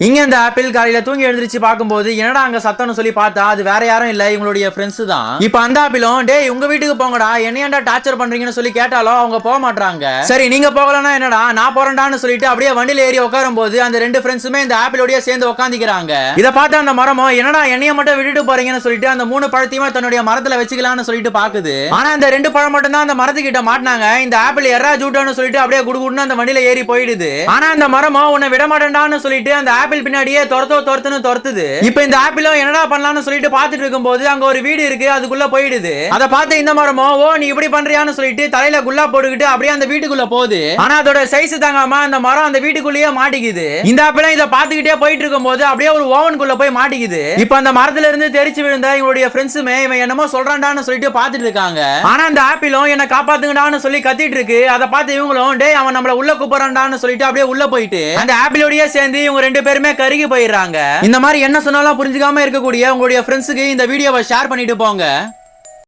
இங்க இந்த ஆப்பிள் காலையில தூங்கி எழுந்திருச்சு பார்க்கும்போது என்னடா அங்க சத்தம்னு சொல்லி பார்த்தா அது வேற யாரும் இல்ல, இவங்களுடைய ஃப்ரெண்ட்ஸ் தான். இப்ப அந்த ஆப்பிளும் டேய் உங்க வீட்டுக்கு போங்கடா, என்னையாண்டா டார்ச்சர் பண்றீங்கன்னு சொல்லி கேட்டாலும் அவங்க போக மாட்டாங்க. சரி நீங்க போகலன்னா என்னடா நான் போறேன்டான்னு சொல்லிட்டு அப்படியே வண்டியில ஏறி உட்காரும் போது அந்த ரெண்டு ஃப்ரெண்ட்ஸுமே இந்த ஆப்பிளோடய சேர்ந்து உட்காந்துக்கிறாங்க. இதை பார்த்து அந்த மரமோ என்னடா என்னைய மட்டும் விட்டுட்டு போறீங்கன்னு சொல்லிட்டு அந்த 3 பழத்தையுமே தன்னுடைய மரத்துல வச்சுக்கலாம்னு சொல்லிட்டு பாக்குது. ஆனா அந்த 2 பழம் மட்டும் தான் அந்த மரத்துக்கிட்ட மாட்டினாங்க. இந்த ஆப்பிள் எறா ஜூட்டோன்னு சொல்லிட்டு அப்படியே குடுகுடுன்னு அந்த வண்டியில ஏறி போயிடுது. ஆனா அந்த மரமோ உன்னை விட மாட்டேன்டான்னு சொல்லிட்டு அந்த ஆப்பிள் பின்னாடியே துரத்துது. இப்ப இந்த ஆப்பிளும் என்னடா பண்ணலாம்னு சொல்லிட்டு பாத்துட்டு இருக்கும்போது அங்க ஒரு வீடு இருக்கு, அதுக்குள்ள போயிடுது. அதை பார்த்து இந்த மரமோ ஓ நீ இப்படி பண்றியான்னு சொல்லிட்டு தலையில குல்லா போட்டுக்கிட்டு அப்படியே அந்த வீட்டுக்குள்ள போகுது. ஆனா அதோட சைஸ் தாங்காம அந்த மரம் அந்த வீட்டுக்குள்ளேயே மாட்டிக்குது. இந்த ஆப்பிளும் இதை பார்த்துக்கிட்டே போயிட்டு இருக்கும்போது அப்படியே ஒரு ஓவனுக்குள்ள போய் மாட்டிக்குது. இப்ப அந்த மரத்துல இருந்து தெரிச்சு விழுந்த இவங்களுடைய ஃப்ரெண்ட்ஸுமே இவன் என்னமோ சொல்றான்டான்னு சொல்லிட்டு பாத்துட்டு இருக்காங்க. ஆனா அந்த ஆப்பிளும் என்ன காப்பாத்துங்கடான்னு சொல்லி கத்திட்டு இருக்கு. அதை பார்த்து இவங்களும் டேய் அவன் நம்மள உள்ள கூப்பிடுறான்டான்னு சொல்லிட்டு அப்படியே உள்ள போயிட்டு அந்த ஆப்பிளோடயே சேர்ந்து இவங்க 2 பேருமே கருகி போயிடுறாங்க. இந்த மாதிரி என்ன சொன்னாலும் புரிஞ்சுக்காம இருக்கக்கூடிய உங்களுடைய ஃப்ரெண்ட்ஸுக்கு இந்த வீடியோவை ஷேர் பண்ணிட்டு போங்க.